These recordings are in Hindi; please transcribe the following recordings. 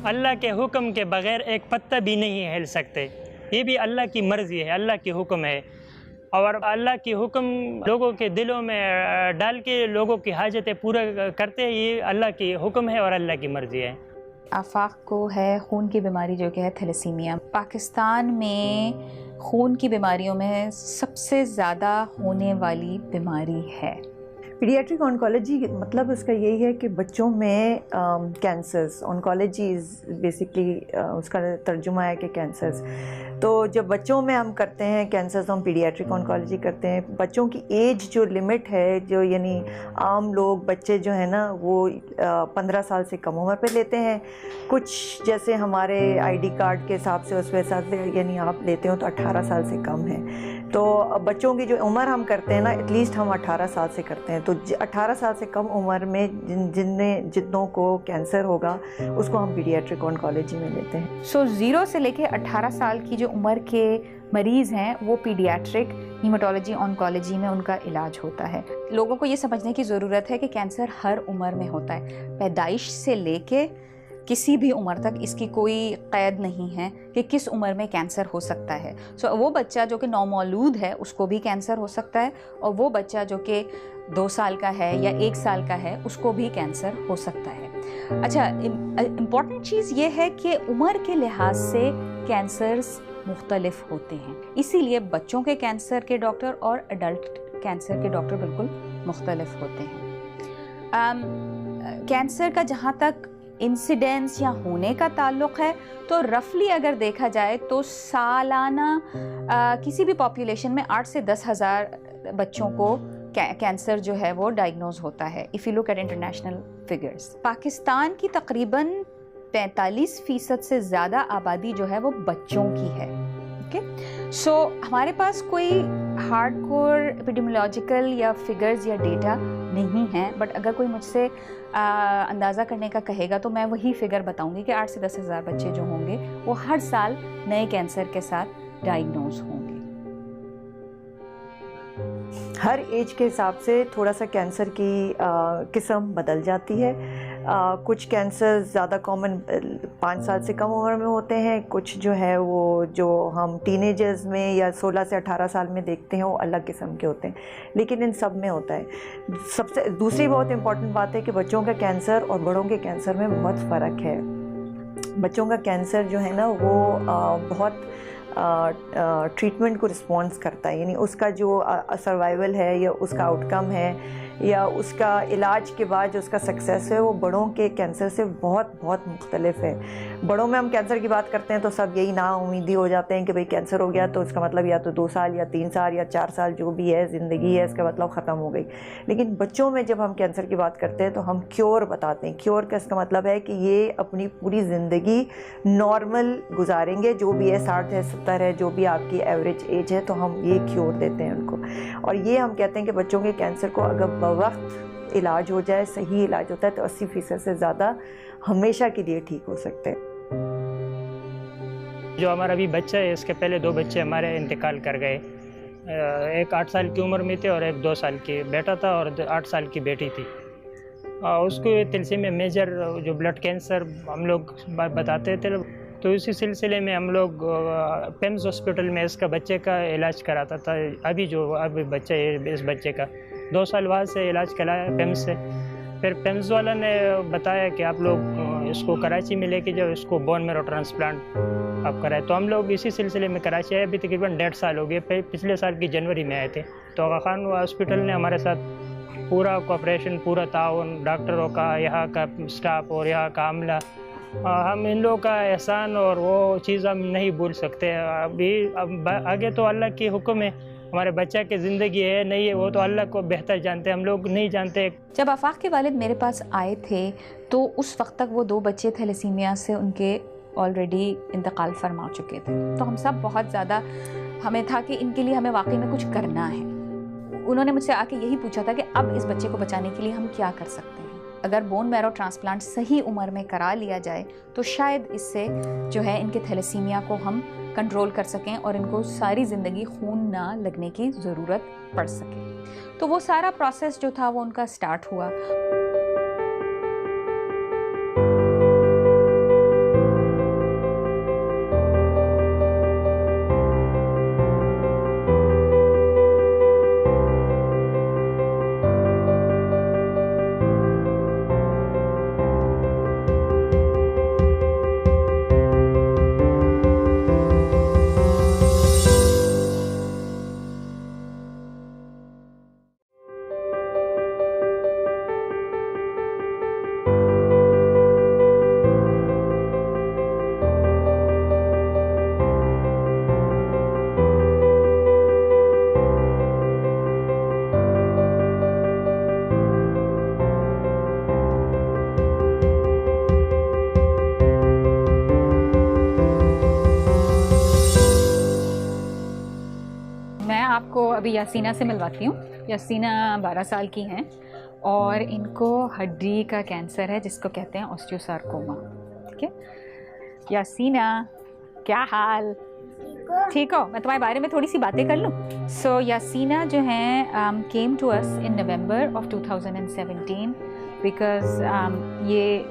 अल्लाह के हुक्म के बग़ैर एक पत्ता भी नहीं हिल सकते। ये भी अल्लाह की मर्ज़ी है, अल्लाह की हुक्म है। और अल्लाह की हुक्म लोगों के दिलों में डाल के लोगों की हाजतें पूरा करते हैं, ये अल्लाह की हुक्म है और अल्लाह की मर्ज़ी है। आफाक को है खून की बीमारी जो कि है थैलेसीमिया। पाकिस्तान में खून की बीमारियों में सबसे ज़्यादा होने वाली बीमारी है। पीडियाट्रिक ऑन्कोलॉजी मतलब उसका यही है कि बच्चों में कैंसर्स, ऑन्कोलॉजी इज़ बेसिकली उसका तर्जुमा है कि कैंसर्स। तो जब बच्चों में हम करते हैं कैंसर्स, हम पीडियाट्रिक ऑन्कोलॉजी करते हैं। बच्चों की एज जो लिमिट है, जो यानी आम लोग बच्चे जो है ना वो 15 साल से कम उम्र पे लेते हैं। कुछ जैसे हमारे आईडी कार्ड के हिसाब से उस हिसाब से यानी आप लेते हो तो 18 साल से कम है। तो बच्चों की जो उम्र हम करते हैं ना, एटलीस्ट हम 18 साल से करते हैं। तो 18 साल से कम उम्र में जितनों को कैंसर होगा उसको हम पीडियाट्रिक ऑन्कोलॉजी में लेते हैं। सो 0 से लेके 18 साल की जो उम्र के मरीज़ हैं वो पीडियाट्रिक हीमेटोलॉजी ऑन्कोलॉजी में उनका इलाज होता है। लोगों को ये समझने की ज़रूरत है कि कैंसर हर उम्र में होता है, पैदाइश से लेके किसी भी उम्र तक इसकी कोई क़ैद नहीं है कि किस उम्र में कैंसर हो सकता है। सो वो बच्चा जो कि नौमौलूद है उसको भी कैंसर हो सकता है, और वो बच्चा जो कि 2 साल का है या 1 साल का है उसको भी कैंसर हो सकता है। अच्छा, इम्पॉर्टेंट चीज़ ये है कि उम्र के लिहाज से कैंसर्स मुख्तलिफ होते हैं, इसीलिए बच्चों के कैंसर के डॉक्टर और अडल्ट कैंसर के डॉक्टर बिल्कुल मुख्तलिफ होते हैं। कैंसर का जहाँ तक इंसिडेंस या होने का ताल्लुक़ है तो रफली अगर देखा जाए तो सालाना किसी भी पॉपुलेशन में 8 से 10 हज़ार बच्चों को कैंसर जो है वो डायग्नोज होता है, if you look at international figures. Pakistan की तकरीबन 45% से ज़्यादा आबादी जो है वो बच्चों की है। ओके, सो हमारे पास कोई हार्डकोर एपिडेमियोलॉजिकल या फिगर्स या डेटा नहीं है, बट अगर कोई मुझसे अंदाज़ा करने का कहेगा तो मैं वही फिगर बताऊंगी कि 8 से 10 हज़ार बच्चे जो होंगे वो हर साल नए कैंसर के साथ डायग्नोज होंगे। हर एज के हिसाब से थोड़ा सा कैंसर की किस्म बदल जाती है। कुछ कैंसर ज़्यादा कॉमन 5 साल से कम उम्र में होते हैं, कुछ जो है वो जो हम टीनेजर्स में या 16 से 18 साल में देखते हैं वो अलग किस्म के होते हैं, लेकिन इन सब में होता है। सबसे दूसरी बहुत इम्पॉर्टेंट बात है कि बच्चों का कैंसर और बड़ों के कैंसर में बहुत फ़र्क है। बच्चों का कैंसर जो है ना वो बहुत ट्रीटमेंट को रिस्पॉन्स करता है, यानी उसका जो सर्वाइवल है या उसका आउटकम है या उसका इलाज के बाद जो उसका सक्सेस है वो बड़ों के कैंसर से बहुत बहुत मुख्तलिफ है। बड़ों में हम कैंसर की बात करते हैं तो सब यही नाउम्मीदी हो जाते हैं कि भाई कैंसर हो गया तो उसका मतलब या तो 2 साल या 3 साल या 4 साल जो भी है ज़िंदगी है इसका मतलब ख़त्म हो गई। लेकिन बच्चों में जब हम कैंसर की बात करते हैं तो हम क्योर बताते हैं। क्योर का इसका मतलब है कि ये अपनी पूरी ज़िंदगी नॉर्मल गुजारेंगे, जो भी है 60 है 70 है जो भी आपकी एवरेज एज है, तो हम ये क्योर देते हैं उनको। और ये हम कहते हैं कि बच्चों के कैंसर को अगर वक्त इलाज हो जाए, सही इलाज होता है तो 80% से ज़्यादा हमेशा के लिए ठीक हो सकते हैं। जो हमारा अभी बच्चा है इसके पहले 2 बच्चे हमारे इंतकाल कर गए। एक 8 साल की उम्र में थे और एक 2 साल की बेटा था और 8 साल की बेटी थी। उसको तिलसीमिया मेजर जो ब्लड कैंसर हम लोग बताते थे, तो इसी सिलसिले में हम लोग पेम्स हॉस्पिटल में इसका बच्चे का इलाज कराता था। अभी बच्चा है, इस बच्चे का 2 साल बाद से इलाज कराया पेम्स से। फिर पेम्स वाला ने बताया कि आप लोग इसको कराची में लेके जाओ, इसको बोन मैरो ट्रांसप्लांट आप कराए। तो हम लोग इसी सिलसिले में कराची आए। अभी तकरीबन 1.5 साल हो गए। पिछले साल की जनवरी में आए थे। तो आगा खान हॉस्पिटल ने हमारे साथ पूरा कोऑपरेशन, पूरा ताउन, डॉक्टरों का, यहाँ का स्टाफ और यहाँ का अमला, हम इन लोगों का एहसान और वो चीज़ हम नहीं भूल सकते। अब आगे तो अल्लाह की हुक्म है, हमारे बच्चे की ज़िंदगी है नहीं है वो तो अल्लाह को बेहतर जानते हैं, हम लोग नहीं जानते। जब आफाक के वालिद मेरे पास आए थे तो उस वक्त तक वो 2 बच्चे थैलेसीमिया से उनके ऑलरेडी इंतकाल फरमा चुके थे। तो हम सब बहुत ज़्यादा हमें था कि इनके लिए हमें वाकई में कुछ करना है। उन्होंने मुझसे आके यही पूछा था कि अब इस बच्चे को बचाने के लिए हम क्या कर सकते हैं। अगर बोन मैरो ट्रांसप्लांट सही उम्र में करा लिया जाए तो शायद इससे जो है इनके थैलेसीमिया को हम कंट्रोल कर सकें और इनको सारी ज़िंदगी खून ना लगने की ज़रूरत पड़ सके। तो वो सारा प्रोसेस जो था वो उनका स्टार्ट हुआ। आपको अभी यासीना से मिलवाती हूँ। यासीना 12 साल की हैं और इनको हड्डी का कैंसर है जिसको कहते हैं ऑस्टियोसार्कोमा। ठीक है यासीना, क्या हाल? ठीक हो? मैं तुम्हारे बारे में थोड़ी सी बातें कर लूँ। सो यासीना जो हैं came to us in November of 2017 because ये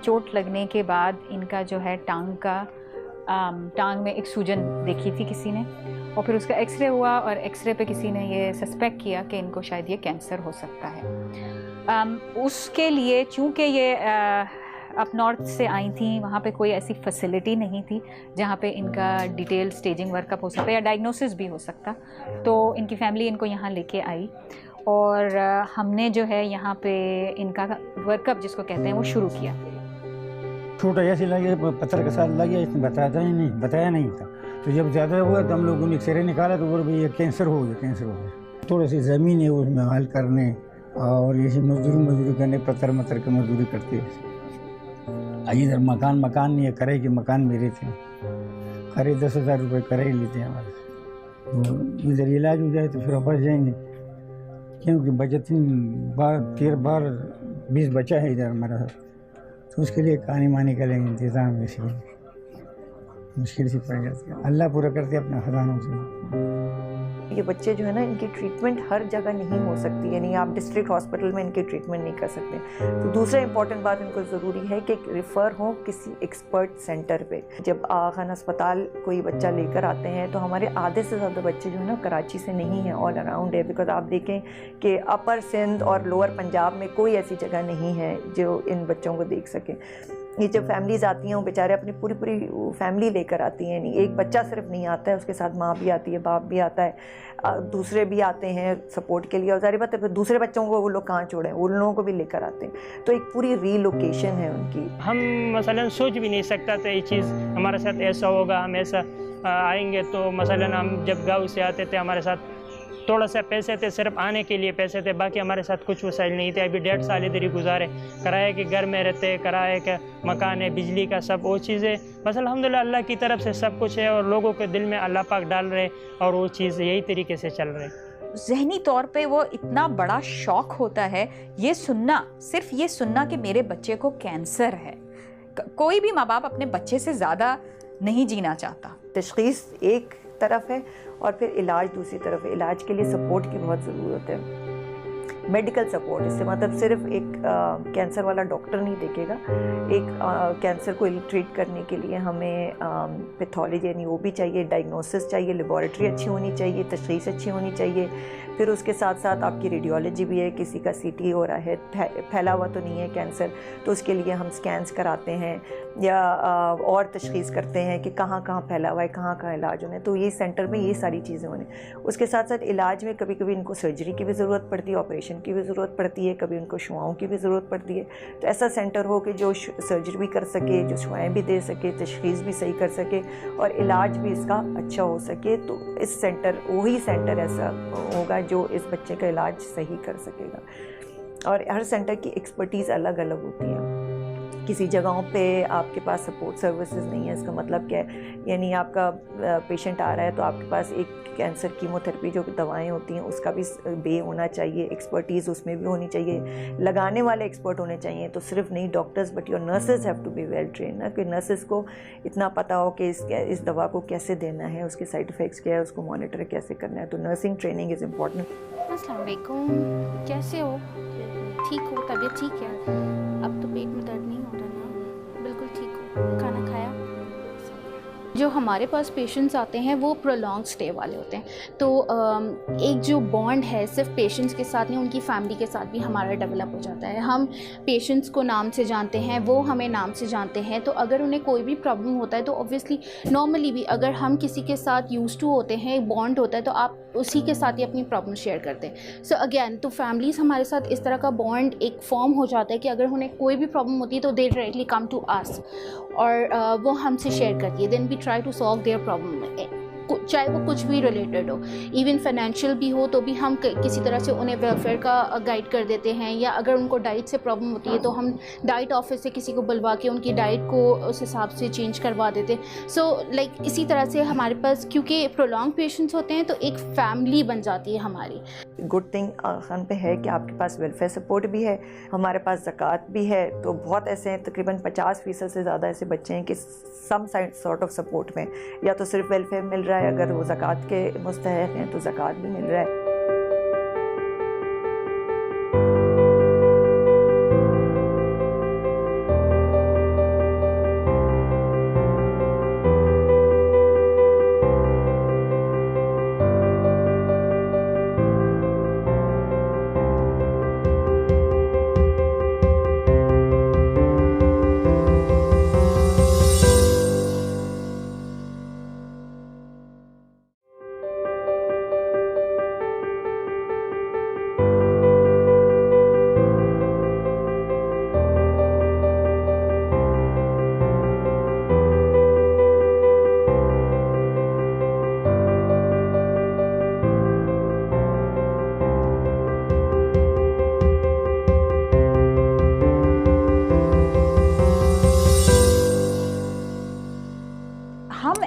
चोट लगने के बाद इनका जो है टांग में एक सूजन देखी थी किसी ने, और फिर उसका एक्सरे हुआ और एक्सरे पे किसी ने ये सस्पेक्ट किया कि इनको शायद ये कैंसर हो सकता है। उसके लिए चूँकि ये अप नॉर्थ से आई थी, वहाँ पे कोई ऐसी फैसिलिटी नहीं थी जहाँ पे इनका डिटेल स्टेजिंग वर्कअप हो सकता या डायग्नोसिस भी हो सकता, तो इनकी फैमिली इनको यहाँ लेके आई और हमने जो है यहाँ पे इनका वर्कअप जिसको कहते हैं वो शुरू किया। छोटा ऐसे लगे, पत्थर के साथ लग गया, इसने बताया नहीं था। तो जब ज़्यादा हुआ तो हम लोगों ने एक्सरे निकाला तो बोले भाई ये कैंसर हो गया। थोड़ी सी ज़मीन है उसमें हल करने और ऐसी मजदूरी करने, पत्थर की मजदूरी करते। इधर मकान नहीं है, किराए के मकान मेरे थे, खरे 10,000 रुपये किराए लेते हैं हमारे। तो इधर इलाज हो जाए तो फिर वापस जाएंगे, क्योंकि बचत 13-20 बचा है इधर हमारा, तो उसके लिए कहानी मानी का लेंगे इंतज़ाम, इसलिए मुश्किल से पड़ जाती है। अल्लाह पूरा करते अपने खजानों से। ये बच्चे जो है ना, इनकी ट्रीटमेंट हर जगह नहीं हो सकती, यानी आप डिस्ट्रिक्ट हॉस्पिटल में इनकी ट्रीटमेंट नहीं कर सकते। तो दूसरा इंपॉर्टेंट बात इनको ज़रूरी है कि रिफ़र हो किसी एक्सपर्ट सेंटर पे। जब खान अस्पताल कोई बच्चा लेकर आते हैं तो हमारे आधे से ज़्यादा बच्चे जो है ना कराची से नहीं हैं, ऑल अराउंड है। बिकॉज आप देखें कि अपर सिंध और लोअर पंजाब में कोई ऐसी जगह नहीं है जो इन बच्चों को देख सके। ये जब फैमिलीज़ आती हैं वो बेचारे अपनी पूरी फैमिली लेकर आती हैं, नहीं एक बच्चा सिर्फ नहीं आता है, उसके साथ माँ भी आती है, बाप भी आता है, दूसरे भी आते हैं सपोर्ट के लिए। और ज़ाहिर बात है फिर दूसरे बच्चों को वो लोग कहाँ छोड़ें, उन लोगों को भी लेकर आते हैं। तो एक पूरी रीलोकेशन है उनकी। हम मसलन सोच भी नहीं सकता था ये चीज़ हमारे साथ ऐसा होगा, हम ऐसा आएंगे। तो मसलन हम जब गाँव से आते थे, हमारे साथ थोड़ा सा पैसे थे, सिर्फ आने के लिए पैसे थे, बाकी हमारे साथ कुछ वसाइल नहीं थे। अभी 1.5 साल इधर ही गुजारे, किराए के घर में रहते, किराए का मकान है, बिजली का सब वो चीज़ें, बस अल्हम्दुलिल्लाह अल्लाह की तरफ से सब कुछ है और लोगों के दिल में अल्लाह पाक डाल रहे और वो चीज़ यही तरीके से चल रहे। ज़हनी तौर पे वो इतना बड़ा शौक होता है ये सुनना, सिर्फ ये सुनना कि मेरे बच्चे को कैंसर है। कोई भी माँ बाप अपने बच्चे से ज़्यादा नहीं जीना चाहता। तशख़ीस एक तरफ है और फिर इलाज दूसरी तरफ है। इलाज के लिए सपोर्ट की बहुत ज़रूरत है, मेडिकल सपोर्ट। इससे मतलब सिर्फ एक कैंसर वाला डॉक्टर नहीं देखेगा, एक कैंसर को ट्रीट करने के लिए हमें पैथोलॉजी यानी वो भी चाहिए, डायग्नोसिस चाहिए, लेबॉरेटरी अच्छी होनी चाहिए, तशख़ीस अच्छी होनी चाहिए। फिर उसके साथ साथ आपकी रेडियोलॉजी भी है, किसी का CT हो रहा है, फैला हुआ तो नहीं है कैंसर, तो उसके लिए हम स्कैन्स कराते हैं या और तशख़ीस करते हैं कि कहाँ कहाँ फैला हुआ है, कहाँ कहाँ इलाज होने। तो ये सेंटर में ये सारी चीज़ें होने। उसके साथ साथ इलाज में कभी कभी इनको सर्जरी की भी ज़रूरत पड़ती है, ऑपरेशन की भी ज़रूरत पड़ती है, कभी उनको शुआओं की भी ज़रूरत पड़ती है। तो ऐसा सेंटर हो कि जो सर्जरी भी कर सके, जो शुआएँ भी दे सके, तशख़ीस भी सही कर सके और इलाज भी इसका अच्छा हो सके। तो इस सेंटर वही सेंटर ऐसा होगा जो इस बच्चे का इलाज सही कर सकेगा। और हर सेंटर की एक्सपर्टीज़ अलग अलग होती है। किसी जगहों पे आपके पास सपोर्ट सर्विसेज नहीं है, इसका मतलब क्या है, यानी आपका पेशेंट आ रहा है तो आपके पास एक कैंसर कीमोथेरेपी जो दवाएं होती हैं उसका भी बे होना चाहिए, एक्सपर्टीज़ उसमें भी होनी चाहिए, लगाने वाले एक्सपर्ट होने चाहिए। तो सिर्फ नहीं doctors but your nurses have to be well train ना, कि नर्सेज को इतना पता हो कि इस दवा को कैसे देना है, उसके साइड इफ़ेक्ट्स क्या है, उसको मॉनिटर कैसे करना है। तो नर्सिंग ट्रेनिंग इज़ इम्पॉर्टेंट। अस्सलाम वालेकुम, कैसे हो? ठीक हो? तबीयत ठीक है? अब तो पेट में दर्द नहीं हो रहा ना? बिल्कुल ठीक हो? खाना खाया? जो हमारे पास पेशेंट्स आते हैं वो प्रोलॉन्ग स्टे वाले होते हैं, तो एक जो बॉन्ड है सिर्फ पेशेंट्स के साथ नहीं, उनकी फैमिली के साथ भी हमारा डेवलप हो जाता है। हम पेशेंट्स को नाम से जानते हैं, वो हमें नाम से जानते हैं। तो अगर उन्हें कोई भी प्रॉब्लम होता है तो ऑब्वियसली नॉर्मली भी अगर हम किसी के साथ यूज्ड टू होते हैं, बॉन्ड होता है, तो आप उसी के साथ ही अपनी प्रॉब्लम शेयर करते हैं। सो अगेन तो फैमिलीज़ हमारे साथ इस तरह का बॉन्ड एक फॉर्म हो जाता है कि अगर उन्हें कोई भी प्रॉब्लम होती है तो दे डायरेक्टली कम टू अस और वो हमसे शेयर करती है, then we try to solve their problem चाहे वो कुछ भी रिलेटेड हो, इवन फाइनेंशियल भी हो तो भी हम किसी तरह से उन्हें वेलफेयर का गाइड कर देते हैं, या अगर उनको डाइट से प्रॉब्लम होती है तो हम डाइट ऑफिस से किसी को बुलवा के उनकी डाइट को उस हिसाब से चेंज करवा देते हैं। सो लाइक इसी तरह से हमारे पास, क्योंकि प्रोलॉन्ग पेशेंट्स होते हैं तो एक फैमिली बन जाती है हमारी। गुड थिंग खान पे है कि आपके पास वेलफेयर सपोर्ट भी है, हमारे पास ज़कात भी है, तो बहुत ऐसे हैं, तकरीबन 50% से ज़्यादा ऐसे बच्चे हैं कि सम सॉर्ट ऑफ सपोर्ट में, या तो सिर्फ वेलफेयर मिल रहा है, अगर वो ज़कात के मुस्तहक़ हैं तो ज़कात भी मिल रहा है।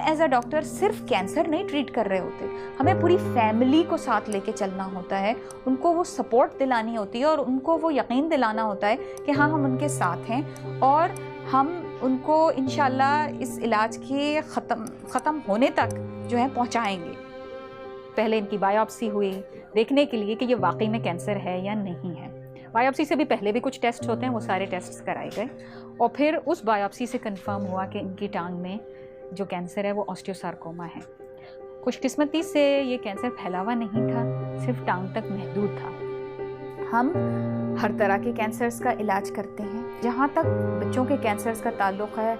एज अ डॉक्टर सिर्फ कैंसर नहीं ट्रीट कर रहे होते, हमें पूरी फैमिली को साथ लेके चलना होता है, उनको वो सपोर्ट दिलानी होती है और उनको वो यकीन दिलाना होता है कि हाँ हम उनके साथ हैं और हम उनको इंशाल्लाह इस इलाज के ख़त्म होने तक जो है पहुँचाएँगे। पहले इनकी बायोप्सी हुई देखने के लिए कि ये वाकई में कैंसर है या नहीं है। बायोप्सी से भी पहले भी कुछ टेस्ट होते हैं, वो सारे टेस्ट कराए गए और फिर उस बायोप्सी से कंफर्म हुआ कि इनकी टांग में जो कैंसर है वो ऑस्टियोसार्कोमा है। खुशकिस्मती से ये कैंसर फैला हुआ नहीं था, सिर्फ टांग तक महदूद था। हम हर तरह के कैंसर्स का इलाज करते हैं। जहाँ तक बच्चों के कैंसर्स का ताल्लुक़ है,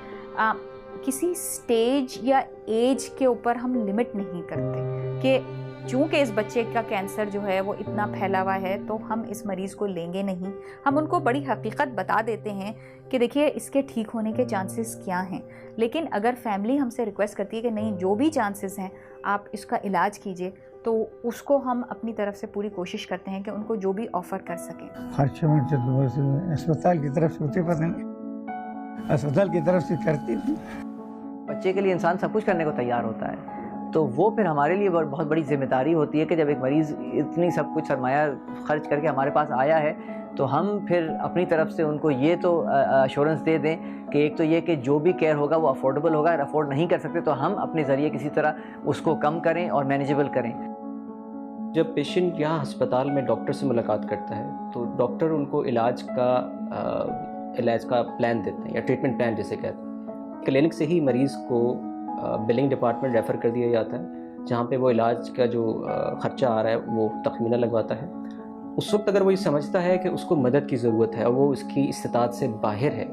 किसी स्टेज या एज के ऊपर हम लिमिट नहीं करते कि चूँकि इस बच्चे का कैंसर जो है वो इतना फैला हुआ है तो हम इस मरीज़ को लेंगे नहीं। हम उनको बड़ी हकीकत बता देते हैं कि देखिए इसके ठीक होने के चांसेस क्या हैं, लेकिन अगर फैमिली हमसे रिक्वेस्ट करती है कि नहीं जो भी चांसेस हैं आप इसका इलाज कीजिए, तो उसको हम अपनी तरफ से पूरी कोशिश करते हैं कि उनको जो भी ऑफ़र कर सकें। खर्च अस्पताल की तरफ से होते, पता नहीं अस्पताल की तरफ से करती थी। बच्चे के लिए इंसान सब कुछ करने को तैयार होता है, तो वो फिर हमारे लिए बहुत बड़ी जिम्मेदारी होती है कि जब एक मरीज़ इतनी सब कुछ सरमाया खर्च करके हमारे पास आया है तो हम फिर अपनी तरफ से उनको ये तो अश्योरेंस दे दें कि एक तो ये कि जो भी केयर होगा वो अफोर्डेबल होगा, अगर अफोर्ड नहीं कर सकते तो हम अपने ज़रिए किसी तरह उसको कम करें और मैनेजेबल करें। जब पेशेंट यहाँ अस्पताल में डॉक्टर से मुलाकात करता है तो डॉक्टर उनको इलाज का प्लान देते हैं या ट्रीटमेंट प्लान जिसे कहते हैं। क्लिनिक से ही मरीज़ को बिलिंग डिपार्टमेंट रेफ़र कर दिया जाता है, जहाँ पे वो इलाज का जो ख़र्चा आ रहा है वो तखमीना लगवाता है। उस वक्त अगर वो ये समझता है कि उसको मदद की ज़रूरत है और वो उसकी इस्तिताअत से बाहर है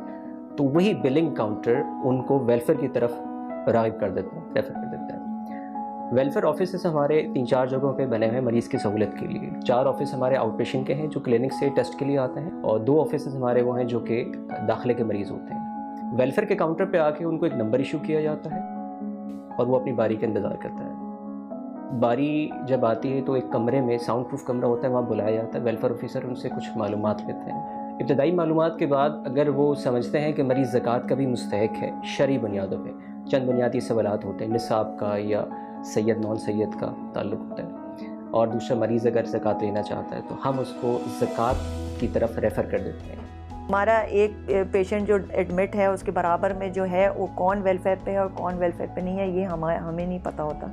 तो वही बिलिंग काउंटर उनको वेलफेयर की तरफ राग़िब कर देता है, रेफ़र कर देता है। वेलफेयर ऑफिस हमारे 3-4 जगहों पे बने हुए हैं मरीज़ की सहूलत के लिए। 4 ऑफिस हमारे आउट पेशेंट के हैं जो क्लिनिक से टेस्ट के लिए आते हैं और 2 ऑफिस हमारे वो हैं जो कि दाखिले के मरीज़ होते हैं। वेलफेयर के काउंटर पे आके उनको एक नंबर इशू किया जाता है और वो अपनी बारी का इंतज़ार करता है। बारी जब आती है तो एक कमरे में साउंड प्रूफ कमरा होता है, वहाँ बुलाया जाता है। वेलफेयर ऑफिसर उनसे कुछ मालूमात लेते हैं। इब्तदाई मालूमात के बाद अगर वो समझते हैं कि मरीज़ ज़कात का भी मुस्तहक़ है, शरई बुनियादों पे चंद बुनियादी सवालात होते हैं, निसाब का या सैयद नॉन सैयद का ताल्लुक़ होता है, और दूसरा मरीज़ अगर ज़कात लेना चाहता है तो हम उसको ज़कात की तरफ रेफ़र कर देते हैं। हमारा एक पेशेंट जो एडमिट है उसके बराबर में जो है वो कौन वेलफेयर पे है और कौन वेलफेयर पे नहीं है ये हमें नहीं पता होता।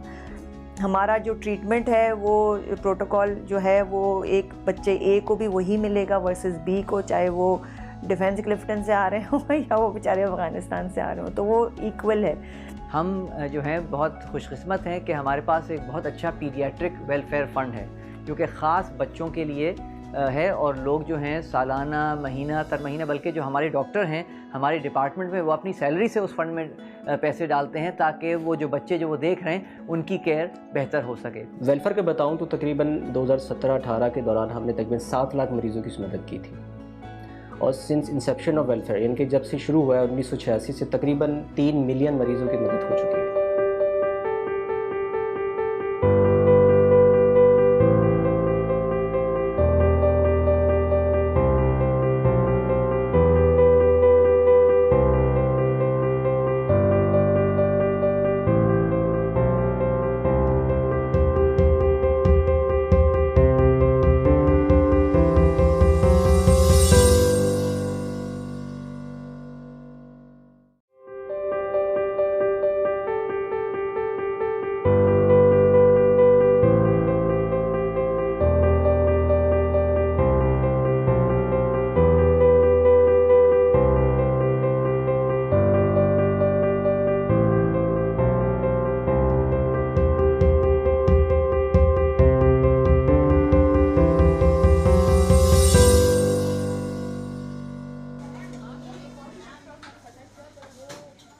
हमारा जो ट्रीटमेंट है वो प्रोटोकॉल जो है वो एक बच्चे ए को भी वही मिलेगा वर्सेस बी को, चाहे वो डिफेंस क्लिफ्टन से आ रहे हों या वो बेचारे अफ़गानिस्तान से आ रहे हों, तो वो इक्वल है। हम जो है बहुत खुशकिस्मत हैं कि हमारे पास एक बहुत अच्छा पीडियाट्रिक वेलफेयर फ़ंड है जो कि ख़ास बच्चों के लिए है, और लोग जो हैं सालाना, महीना तर महीना, बल्कि जो हमारे डॉक्टर हैं हमारे डिपार्टमेंट में वो अपनी सैलरी से उस फंड में पैसे डालते हैं ताकि वो जो बच्चे जो वो देख रहे हैं उनकी केयर बेहतर हो सके। वेलफेयर के बताऊं तो तकरीबन 2017-18 के दौरान हमने तकरीबन 7 लाख मरीज़ों की मदद की थी, और सिंस इंसेप्शन ऑफ वेलफेयर यानी कि जब से शुरू हुआ है 1986 से तकरीबन 3 मिलियन मरीज़ों की मदद हो चुकी है।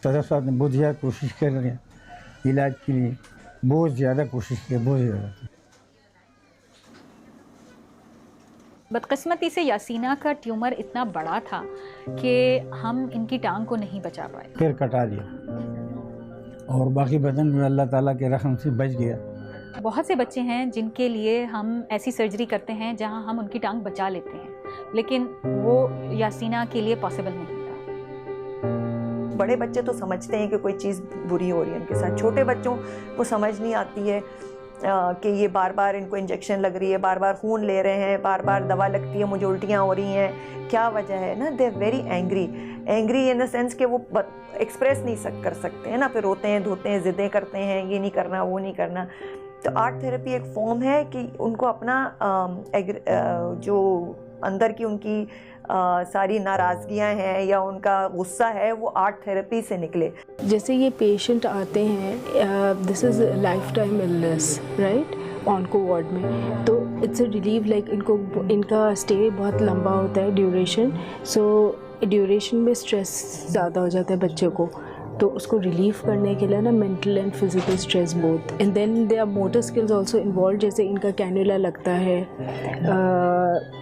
डॉक्टर साहब ने बहुत ज़्यादा कोशिश कर रहे हैं इलाज के लिए, बहुत ज़्यादा कोशिश की, बहुत ज़्यादा। बदकिस्मती से यासीना का ट्यूमर इतना बड़ा था कि हम इनकी टांग को नहीं बचा पाए, फिर कटा दिया और बाकी बदन में अल्लाह ताला के रहम से बच गया। बहुत से बच्चे हैं जिनके लिए हम ऐसी सर्जरी करते हैं जहां हम उनकी टांग बचा लेते हैं, लेकिन वो यासीना के लिए पॉसिबल नहीं था। बड़े बच्चे तो समझते हैं कि कोई चीज़ बुरी हो रही है उनके साथ, छोटे बच्चों को समझ नहीं आती है कि ये बार बार इनको इंजेक्शन लग रही है, बार बार खून ले रहे हैं, बार बार दवा लगती है, मुझे उल्टियाँ हो रही हैं, क्या वजह है ना। They are very angry in the sense कि वो एक्सप्रेस नहीं कर सकते हैं ना, फिर रोते हैं धोते हैं, ज़िद्दें करते हैं, ये नहीं करना वो नहीं करना। तो आर्ट थेरेपी एक फॉर्म है कि उनको अपना जो अंदर की उनकी सारी नाराज़गियाँ हैं या उनका गुस्सा है वो आर्ट थेरेपी से निकले। जैसे ये पेशेंट आते हैं, this is life time illness right, onco ward में, तो इट्स अ रिलीव लाइक इनका स्टे बहुत लंबा होता है ड्यूरेशन, सो ड्यूरेशन में स्ट्रेस ज़्यादा हो जाता है बच्चों को, तो उसको रिलीफ करने के लिए ना mental and physical stress both, and then they are motor skills also involve, जैसे इनका कैनुला लगता है,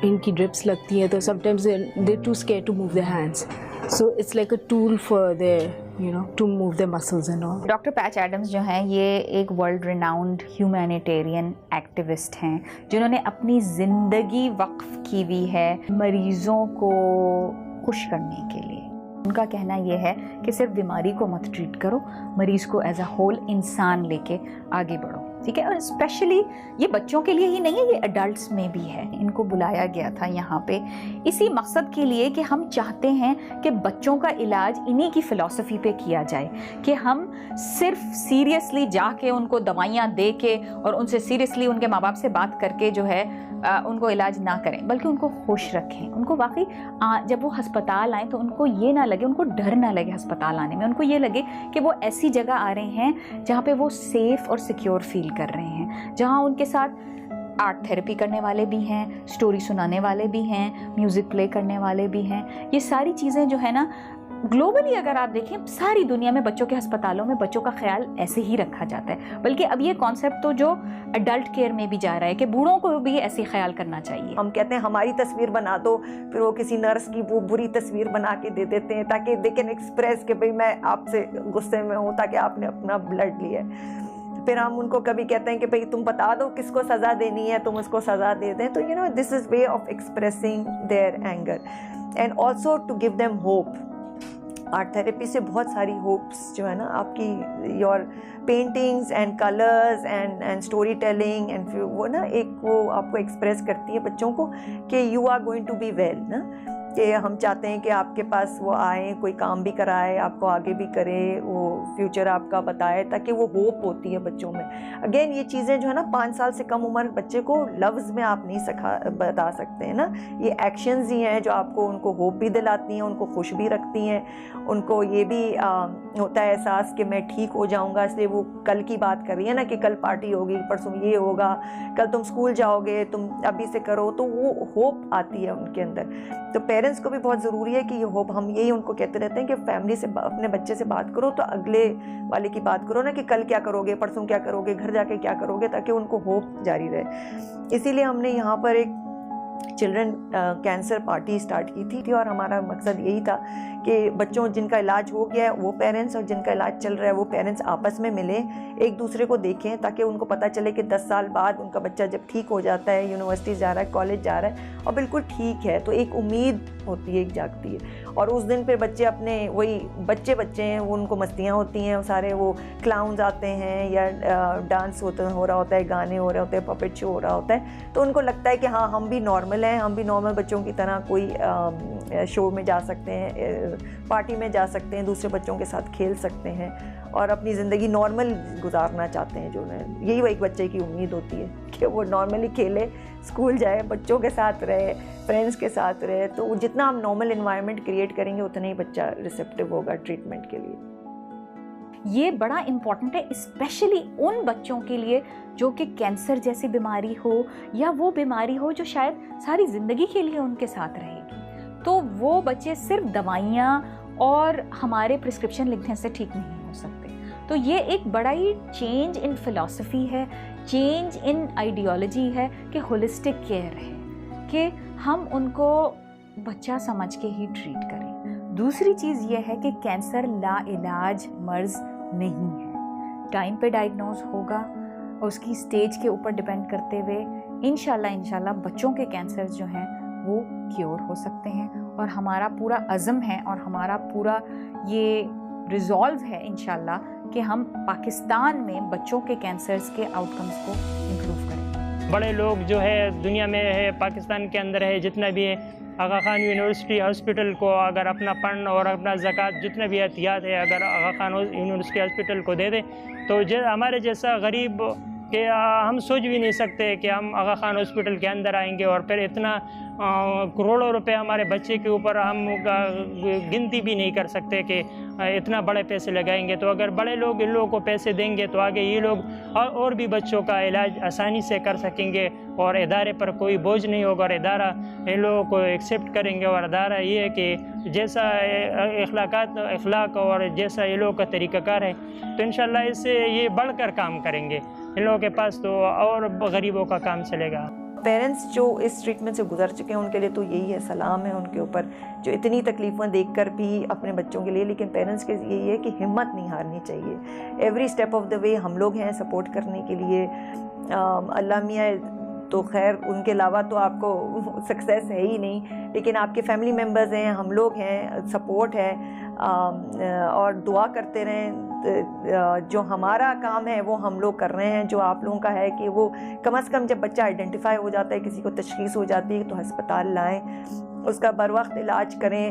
इनकी ड्रिप्स लगती हैं, तो sometimes they too scared to move their hands, so it's like a tool for their to move their muscles and all. Doctor Patch Adams जो हैं ये एक वर्ल्ड रिनाउंड ह्यूमैनिटेरियन एक्टिविस्ट हैं जिन्होंने अपनी ज़िंदगी वक्फ की हुई है मरीज़ों को खुश करने के लिए। उनका कहना यह है कि सिर्फ बीमारी को मत ट्रीट करो, मरीज़ को एज अ होल इंसान लेके आगे बढ़ो, ठीक है। और स्पेशली ये बच्चों के लिए ही नहीं है, ये अडल्ट्स में भी है। इनको बुलाया गया था यहाँ पे इसी मकसद के लिए कि हम चाहते हैं कि बच्चों का इलाज इन्हीं की फ़िलॉसफी पे किया जाए, कि हम सिर्फ सीरियसली जाके उनको दवाइयाँ दे के और उनसे सीरियसली उनके माँ बाप से बात करके जो है उनको इलाज ना करें, बल्कि उनको खुश रखें। उनको वाकई जब वो हस्पताल आएँ तो उनको ये ना लगे, उनको डर ना लगे हस्पताल आने में, उनको ये लगे कि वो ऐसी जगह आ रहे हैं जहाँ पे वो सेफ़ और सिक्योर फील कर रहे हैं, जहाँ उनके साथ आर्ट थेरेपी करने वाले भी हैं, स्टोरी सुनाने वाले भी हैं, म्यूज़िक प्ले करने वाले भी हैं। ये सारी चीज़ें जो है ना ग्लोबली अगर आप देखें सारी दुनिया में बच्चों के अस्पतालों में बच्चों का ख्याल ऐसे ही रखा जाता है, बल्कि अब ये कॉन्सेप्ट तो जो अडल्ट केयर में भी जा रहा है कि बूढ़ों को भी ऐसे ख्याल करना चाहिए। हम कहते हैं हमारी तस्वीर बना दो, फिर वो किसी नर्स की वो बुरी तस्वीर बना के दे देते हैं ताकि दे कैन एक्सप्रेस कि भाई मैं आपसे गुस्से में हूँ ताकि आपने अपना ब्लड लिया है। फिर हम उनको कभी कहते हैं कि भाई तुम बता दो किसको सज़ा देनी है, तुम उसको सज़ा दे दें। तो you know this is way of expressing their anger and also to give them hope. Art therapy से बहुत सारी होप्स जो है ना आपकी your paintings and colours and story telling and वो ना एक वो आपको एक्सप्रेस करती है बच्चों को कि you are going to be well ना, कि हम चाहते हैं कि आपके पास वो आए, कोई काम भी कराए, आपको आगे भी करे, वो फ्यूचर आपका बताए, ताकि वो होप होती है बच्चों में। अगेन ये चीज़ें जो है ना 5 साल से कम उम्र बच्चे को लफ्ज़ में आप नहीं बता सकते हैं ना, ये एक्शंस ही हैं जो आपको उनको होप भी दिलाती हैं, उनको खुश भी रखती हैं, उनको ये भी होता है एहसास कि मैं ठीक हो जाऊँगा। इसलिए वो कल की बात कर रही है ना कि कल पार्टी होगी, परसों ये होगा, कल तुम स्कूल जाओगे, तुम अभी से करो, तो वो होप आती है उनके अंदर। तो पेरेंट्स को भी बहुत ज़रूरी है कि ये होप, हम यही उनको कहते रहते हैं कि फैमिली से अपने बच्चे से बात करो तो अगले वाले की बात करो ना, कि कल क्या करोगे, परसों क्या करोगे, घर जाके क्या करोगे, ताकि उनको होप जारी रहे। इसीलिए हमने यहाँ पर एक चिल्ड्रन कैंसर पार्टी स्टार्ट की थी और हमारा मकसद यही था कि बच्चों जिनका इलाज हो गया है वो पेरेंट्स और जिनका इलाज चल रहा है वो पेरेंट्स आपस में मिलें, एक दूसरे को देखें, ताकि उनको पता चले कि 10 साल बाद उनका बच्चा जब ठीक हो जाता है, यूनिवर्सिटी जा रहा है, कॉलेज जा रहा है और बिल्कुल ठीक है, तो एक उम्मीद होती है, एक जागती है। और उस दिन फिर बच्चे अपने वही बच्चे हैं, वो उनको मस्तियाँ होती हैं, सारे वो क्लाउन्स आते हैं या डांस हो रहा होता है, गाने हो रहे होते हैं, पपेट शो हो रहा होता है, तो उनको लगता है कि हाँ हम भी नॉर्मल हैं, हम भी नॉर्मल बच्चों की तरह कोई शो में जा सकते हैं, पार्टी में जा सकते हैं, दूसरे बच्चों के साथ खेल सकते हैं और अपनी ज़िंदगी नॉर्मल गुजारना चाहते हैं। जो यही वो एक बच्चे की उम्मीद होती है कि वो नॉर्मली खेले, स्कूल जाए, बच्चों के साथ रहे, फ्रेंड्स के साथ रहे। तो जितना हम नॉर्मल इन्वायरमेंट क्रिएट करेंगे उतना ही बच्चा रिसेप्टिव होगा ट्रीटमेंट के लिए। ये बड़ा इम्पॉर्टेंट है स्पेशली उन बच्चों के लिए जो कि कैंसर जैसी बीमारी हो या वो बीमारी हो जो शायद सारी ज़िंदगी के लिए उनके साथ रहेगी। तो वो बच्चे सिर्फ दवाइयाँ और हमारे प्रिस्क्रिप्शन लिखने से ठीक नहीं हो सकते। तो ये एक बड़ा ही चेंज इन फिलॉसफी है, चेंज इन आइडियोलॉजी है कि होलिस्टिक केयर है, कि हम उनको बच्चा समझ के ही ट्रीट करें। दूसरी चीज़ ये है कि कैंसर लाइलाज मर्ज़ नहीं है, टाइम पे डायग्नोज होगा, उसकी स्टेज के ऊपर डिपेंड करते हुए इंशाल्लाह बच्चों के कैंसर जो हैं वो क्योर हो सकते हैं। और हमारा पूरा अज़म है और हमारा पूरा ये रिजॉल्व है इंशाल्लाह कि हम पाकिस्तान में बच्चों के कैंसर्स के आउटकम्स को इम्प्रूव करें। बड़े लोग जो है दुनिया में है, पाकिस्तान के अंदर है, जितना भी है, आगा खान यूनिवर्सिटी हॉस्पिटल को अगर अपना फंड और अपना ज़कात जितना भी एहतियात है अगर आगा खान यूनिवर्सिटी हॉस्पिटल को दे दें तो हमारे जैसा गरीब कि हम सोच भी नहीं सकते कि हम आगा खान हॉस्पिटल के अंदर आएंगे और फिर इतना करोड़ों रुपए हमारे बच्चे के ऊपर हम गिनती भी नहीं कर सकते कि इतना बड़े पैसे लगाएंगे। तो अगर बड़े लोग इन लोगों को पैसे देंगे तो आगे ये लोग और भी बच्चों का इलाज आसानी से कर सकेंगे और इदारे पर कोई बोझ नहीं होगा और इदारा इन लोगों को एक्सेप्ट करेंगे। और इदारा ये है कि जैसा अखलाक और जैसा ये लोगों का तरीक़ाकार है तो इंशाल्लाह इससे ये बढ़कर काम करेंगे इन लोगों के पास, तो और गरीबों का काम चलेगा। पेरेंट्स जो इस ट्रीटमेंट से गुजर चुके हैं उनके लिए तो यही है, सलाम है उनके ऊपर जो इतनी तकलीफ़ें देखकर भी अपने बच्चों के लिए। लेकिन पेरेंट्स के यही है कि हिम्मत नहीं हारनी चाहिए, every step of the way हम लोग हैं सपोर्ट करने के लिए। अल्लाह मियाँ तो खैर उनके अलावा तो आपको सक्सेस है ही नहीं, लेकिन आपके फैमिली मेम्बर्स हैं, हम लोग हैं, सपोर्ट है और दुआ करते रहें। जो हमारा काम है वो हम लोग कर रहे हैं, जो आप लोगों का है कि वो कम से कम जब बच्चा आइडेंटिफाई हो जाता है, किसी को तशख़ीस हो जाती है तो अस्पताल लाएं, उसका बर वक्त इलाज करें,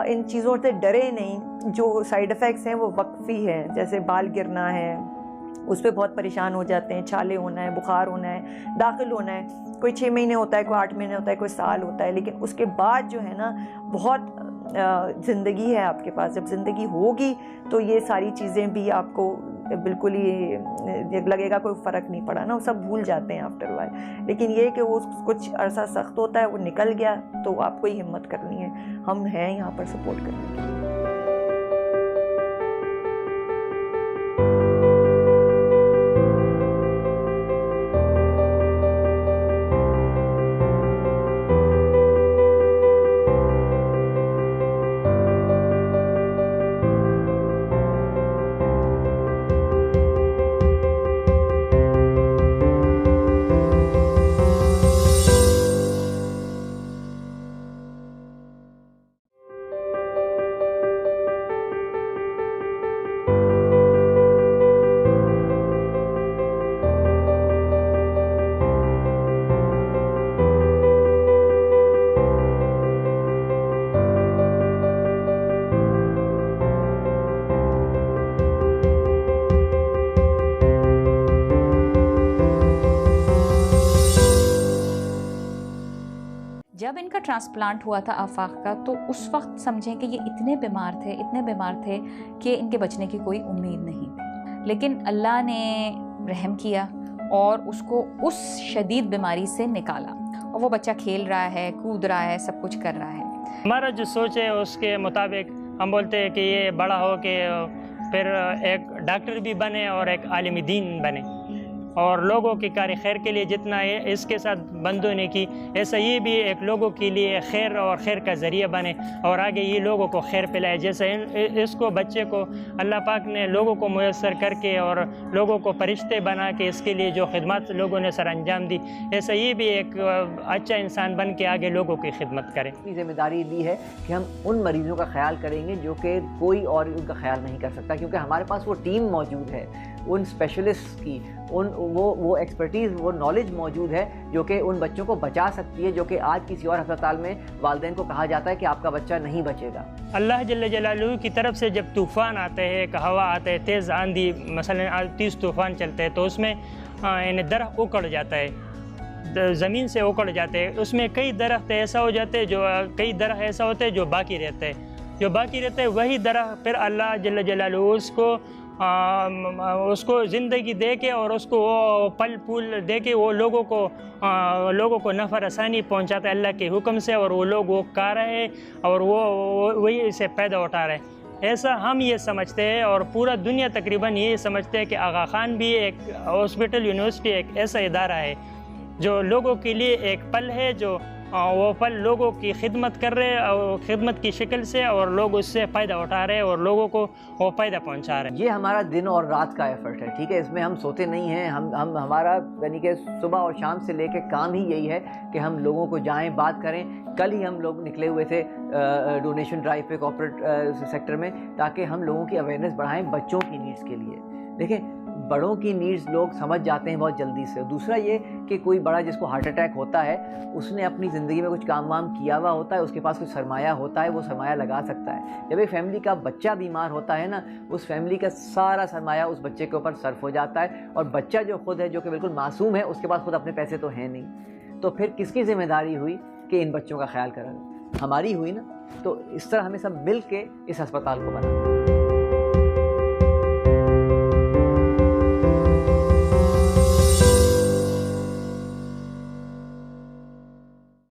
इन चीज़ों से डरे नहीं। जो साइड इफ़ेक्ट्स हैं वो वक्फ़ी हैं, जैसे बाल गिरना है उस पर बहुत परेशान हो जाते हैं, छाले होना है, बुखार होना है, दाखिल होना है, कोई 6 महीने होता है, कोई 8 महीने होता है, कोई साल होता है, लेकिन उसके बाद जो है ना बहुत ज़िंदगी है आपके पास। जब ज़िंदगी होगी तो ये सारी चीज़ें भी आपको बिल्कुल ही लगेगा कोई फ़र्क नहीं पड़ा ना, वो सब भूल जाते हैं आफ्टर वाइल। लेकिन ये कि वो कुछ अरसा सख्त होता है, वो निकल गया तो आपको ही हिम्मत करनी है, हम हैं यहाँ पर सपोर्ट करने के लिए। जब इनका ट्रांसप्लांट हुआ था आफाक का तो उस वक्त समझें कि ये इतने बीमार थे कि इनके बचने की कोई उम्मीद नहीं थी, लेकिन अल्लाह ने रहम किया और उसको उस शदीद बीमारी से निकाला और वो बच्चा खेल रहा है, कूद रहा है, सब कुछ कर रहा है। हमारा जो सोच है उसके मुताबिक हम बोलते हैं कि ये बड़ा हो के फिर एक डॉक्टर भी बने और एक आलिम दीन बने और लोगों की कार खैर के लिए जितना है इसके साथ बंदों ने की, ऐसा ये भी एक लोगों के लिए खैर और खैर का ज़रिया बने और आगे ये लोगों को खैर पिलाए। जैसे इसको बच्चे को अल्लाह पाक ने लोगों को मुयस्सर करके और लोगों को फरिश्ते बना के इसके लिए जो खिदमत लोगों ने सर अंजाम दी, ऐसा ये भी एक अच्छा इंसान बन के आगे लोगों की खिदमत करें। जिम्मेदारी ली है कि हम उन मरीज़ों का ख्याल करेंगे जो कि कोई और उनका ख्याल नहीं कर सकता, क्योंकि हमारे पास वो टीम मौजूद है, उन स्पेशलिस्ट की वो एक्सपर्टीज़, वो नॉलेज मौजूद है जो कि उन बच्चों को बचा सकती है, जो कि आज किसी और अस्पताल में वालिदैन को कहा जाता है कि आपका बच्चा नहीं बचेगा। अल्लाह जल्ल जलालुहू की तरफ से जब तूफ़ान आते हैं, हवा आते हैं, तेज़ आंधी, मसलन 30 तूफ़ान चलते हैं तो उसमें यानी दरख्त उखड़ जाता है, ज़मीन से उखड़ जाते हैं। उसमें कई दरख्त ऐसा हो जाते हैं कई दरख्त ऐसा होते हैं जो बाकी रहते हैं, वही दरख्त फिर अल्लाह जल्ल जलालुहू उसको उसको ज़िंदगी दे के और उसको वो फल फूल दे के वो लोगों को नफ़र आसानी पहुँचाता है अल्लाह के हुक्म से, और वो लोग वो खा रहे हैं और वो वही से पैदा उठा रहे हैं। ऐसा हम ये समझते हैं, और पूरा दुनिया तकरीबन ये समझते हैं कि आगा खान भी एक हॉस्पिटल यूनिवर्सिटी एक ऐसा इदारा है जो लोगों के लिए एक पल है, जो वो पल लोगों की खिदमत कर रहे हैं और खिदमत की शक्ल से, और लोग उससे फ़ायदा उठा रहे हैं और लोगों को वो फ़ायदा पहुंचा रहे हैं। ये हमारा दिन और रात का एफर्ट है, ठीक है। इसमें हम सोते नहीं हैं, हम हमारा यानी कि सुबह और शाम से लेके काम ही यही है कि हम लोगों को जाएं, बात करें। कल ही हम लोग निकले हुए थे डोनेशन ड्राइव पे कॉर्पोरेट सेक्टर में, ताकि हम लोगों की अवेयरनेस बढ़ाएं बच्चों की नीड्स के लिए। देखें, बड़ों की नीड्स लोग समझ जाते हैं बहुत जल्दी से। दूसरा ये कि कोई बड़ा जिसको हार्ट अटैक होता है, उसने अपनी ज़िंदगी में कुछ काम वाम किया हुआ होता है, उसके पास कुछ सरमाया होता है, वो सरमाया लगा सकता है। जब एक फैमिली का बच्चा बीमार होता है ना, उस फैमिली का सारा सरमाया उस बच्चे के ऊपर सर्फ हो जाता है, और बच्चा जो खुद है, जो कि बिल्कुल मासूम है, उसके पास खुद अपने पैसे तो हैं नहीं। तो फिर किसकी जिम्मेदारी हुई कि इन बच्चों का ख्याल करा? हमारी हुई ना। तो इस तरह हमें सब मिल के इस अस्पताल को बनाना।